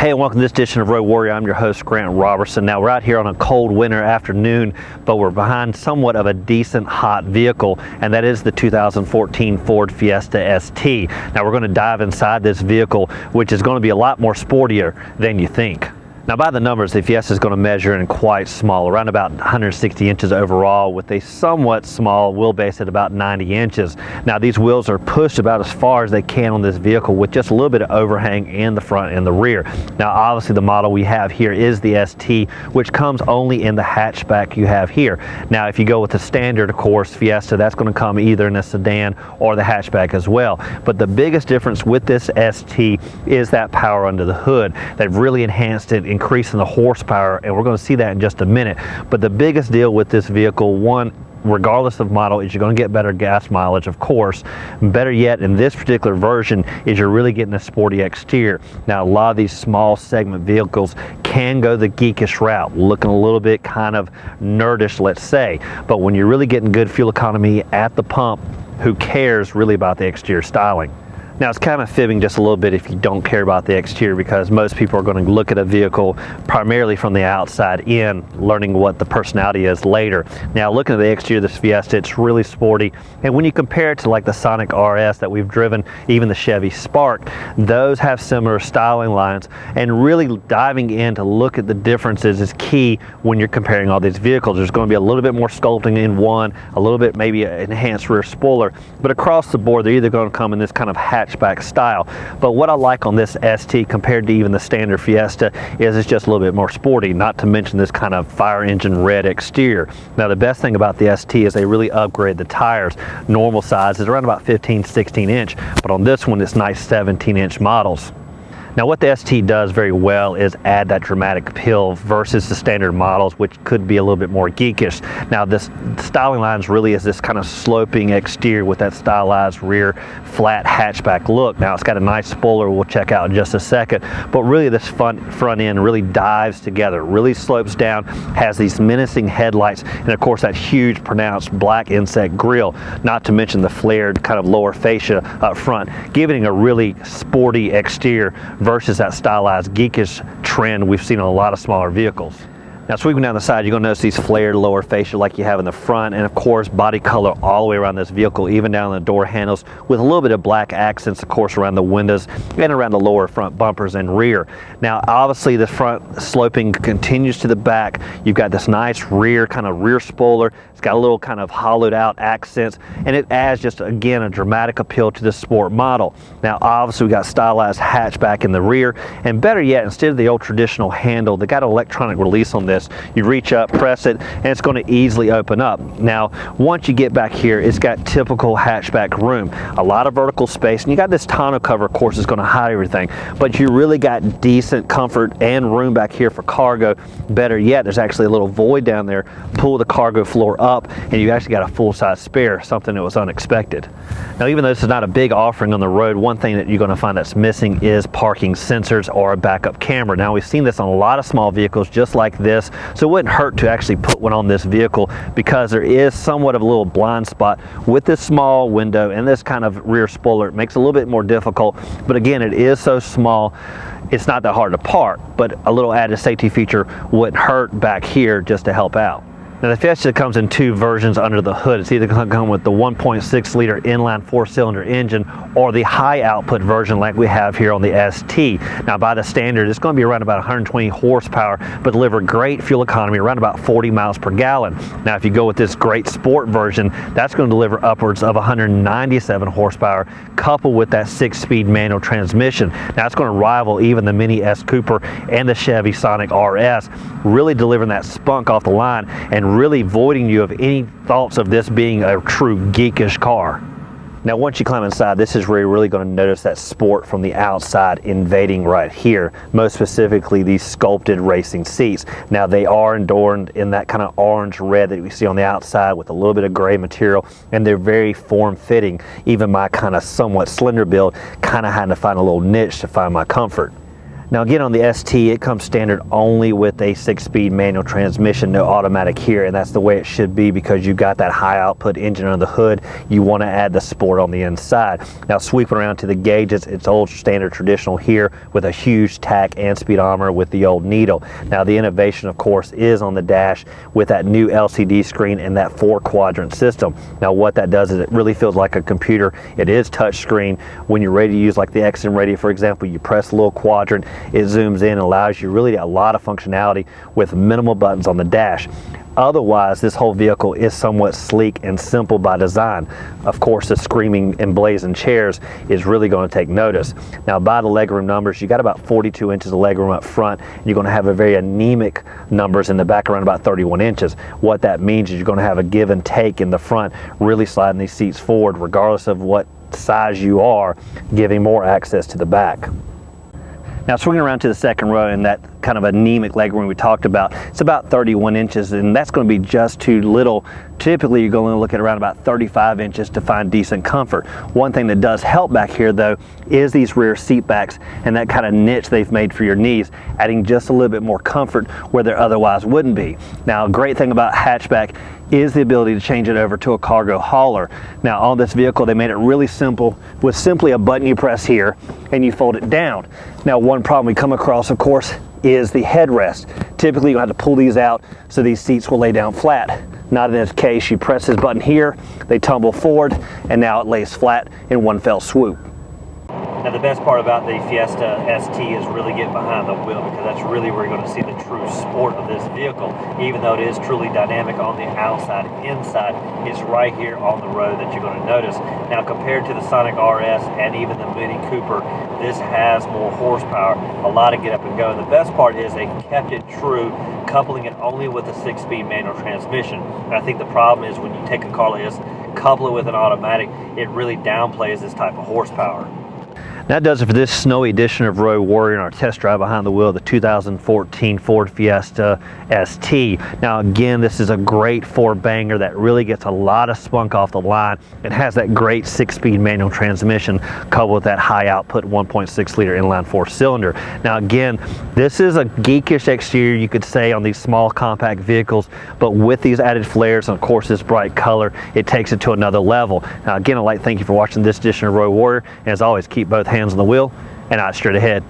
Hey, and welcome to this edition of Road Warrior. I'm your host, Grant Roberson. Now, we're out here on a cold winter afternoon, but we're behind somewhat of a decent hot vehicle, and that is the 2014 Ford Fiesta ST. Now, we're going to dive inside this vehicle, which is going to be a lot more sportier than you think. Now, by the numbers, the Fiesta is going to measure in quite small, around about 160 inches overall, with a somewhat small wheelbase at about 90 inches. Now, these wheels are pushed about as far as they can on this vehicle with just a little bit of overhang in the front and the rear. Now, obviously, the model we have here is the ST, which comes only in the hatchback you have here. Now, if you go with the standard, of course, Fiesta, that's going to come either in a sedan or the hatchback as well. But the biggest difference with this ST is that power under the hood. They've really enhanced it, increasing the horsepower, and we're going to see that in just a minute. But the biggest deal with this vehicle, one, regardless of model, is you're going to get better gas mileage, of course. Better yet, in this particular version, is you're really getting a sporty exterior. Now, a lot of these small segment vehicles can go the geekish route, looking a little bit kind of nerdish, let's say. But when you're really getting good fuel economy at the pump, who cares really about the exterior styling? Now, it's kind of fibbing just a little bit if you don't care about the exterior, because most people are going to look at a vehicle primarily from the outside in, learning what the personality is later. Now, looking at the exterior of this Fiesta, it's really sporty. And when you compare it to like the Sonic RS that we've driven, even the Chevy Spark, those have similar styling lines. And really diving in to look at the differences is key when you're comparing all these vehicles. There's going to be a little bit more sculpting in one, a little bit maybe an enhanced rear spoiler, but across the board, they're either going to come in this kind of hatchback style. But what I like on this ST compared to even the standard Fiesta is it's just a little bit more sporty, not to mention this kind of fire engine red exterior. Now, the best thing about the ST is they really upgrade the tires. Normal size is around about 15-16 inch, but on this one it's nice 17-inch models. Now, what the ST does very well is add that dramatic appeal versus the standard models, which could be a little bit more geekish. Now, this styling lines really is this kind of sloping exterior with that stylized rear flat hatchback look. Now, it's got a nice spoiler we'll check out in just a second, but really this front end really dives together, really slopes down, has these menacing headlights, and of course that huge pronounced black inset grille, not to mention the flared kind of lower fascia up front, giving a really sporty exterior versus that stylized geekish trend we've seen on a lot of smaller vehicles. Now, sweeping down the side, you're going to notice these flared lower fascia like you have in the front, and of course body color all the way around this vehicle, even down the door handles, with a little bit of black accents, of course, around the windows and around the lower front bumpers and rear. Now, obviously the front sloping continues to the back. You've got this nice rear kind of rear spoiler. It's got a little kind of hollowed out accents, and it adds just, again, a dramatic appeal to this sport model. Now, obviously we got stylized hatchback in the rear, and better yet, instead of the old traditional handle, they got an electronic release on this. You reach up, press it, and it's going to easily open up. Now, once you get back here, it's got typical hatchback room, a lot of vertical space, and you got this tonneau cover, of course, is going to hide everything, but you really got decent comfort and room back here for cargo. Better yet, there's actually a little void down there. Pull the cargo floor up, and you actually got a full-size spare, something that was unexpected. Now, even though this is not a big offering on the road, one thing that you're going to find that's missing is parking sensors or a backup camera. Now, we've seen this on a lot of small vehicles just like this, so it wouldn't hurt to actually put one on this vehicle, because there is somewhat of a little blind spot with this small window and this kind of rear spoiler. It makes it a little bit more difficult, but again, it is so small, it's not that hard to park, but a little added safety feature wouldn't hurt back here just to help out. Now, the Fiesta comes in two versions under the hood. It's either going to come with the 1.6 liter inline 4-cylinder engine or the high output version like we have here on the ST. Now, by the standard, it's going to be around about 120 horsepower, but deliver great fuel economy, around about 40 miles per gallon. Now, if you go with this great sport version, that's going to deliver upwards of 197 horsepower, coupled with that 6-speed manual transmission. Now, it's going to rival even the Mini S Cooper and the Chevy Sonic RS, really delivering that spunk off the line and really voiding you of any thoughts of this being a true geekish car. Now, once you climb inside, this is where you're really going to notice that sport from the outside invading right here, most specifically these sculpted racing seats. Now, they are adorned in that kind of orange red that we see on the outside with a little bit of gray material, and they're very form-fitting. Even my kind of somewhat slender build kind of had to find a little niche to find my comfort. Now again, on the ST, it comes standard only with a 6-speed manual transmission, no automatic here, and that's the way it should be because you've got that high output engine under the hood. You want to add the sport on the inside. Now sweeping around to the gauges, it's old standard traditional here with a huge tack and speedometer with the old needle. Now the innovation, of course, is on the dash with that new LCD screen and that 4-quadrant system. Now what that does is it really feels like a computer. It is touch screen. When you're ready to use like the XM radio, for example, you press a little quadrant, it zooms in and allows you really a lot of functionality with minimal buttons on the dash. Otherwise, this whole vehicle is somewhat sleek and simple by design. Of course, the screaming and blazing chairs is really going to take notice. Now, by the legroom numbers, you got about 42 inches of legroom up front. You're going to have a very anemic numbers in the back, around about 31 inches. What that means is you're going to have a give and take in the front, really sliding these seats forward, regardless of what size you are, giving more access to the back. Now swinging around to the second row in that kind of anemic legroom we talked about, it's about 31 inches, and that's going to be just too little. Typically you're going to look at around about 35 inches to find decent comfort. One thing that does help back here though is these rear seat backs and that kind of niche they've made for your knees, adding just a little bit more comfort where there otherwise wouldn't be. Now a great thing about hatchback is the ability to change it over to a cargo hauler. Now on this vehicle they made it really simple with simply a button you press here and you fold it down. Now one problem we come across, of course, is the headrest. Typically you have to pull these out so these seats will lay down flat. Not in this case. You press this button here, they tumble forward, and now it lays flat in one fell swoop. Now the best part about the Fiesta ST is really getting behind the wheel, because that's really where you're going to see the true sport of this vehicle. Even though it is truly dynamic on the outside, inside, it's right here on the road that you're going to notice. Now compared to the Sonic RS and even the Mini Cooper, this has more horsepower, a lot of get up and go. And the best part is they kept it true, coupling it only with a 6-speed manual transmission. And I think the problem is when you take a car like this, couple it with an automatic, it really downplays this type of horsepower. That does it for this snowy edition of Road Warrior and our test drive behind the wheel of the 2014 Ford Fiesta ST. Now again, this is a great 4-banger that really gets a lot of spunk off the line. It has that great 6-speed manual transmission coupled with that high output 1.6 liter inline 4-cylinder. Now again, this is a geekish exterior, you could say, on these small compact vehicles, but with these added flares and of course this bright color, it takes it to another level. Now again, I'd like to thank you for watching this edition of Road Warrior, and as always, keep both hands on the wheel and eyes straight ahead.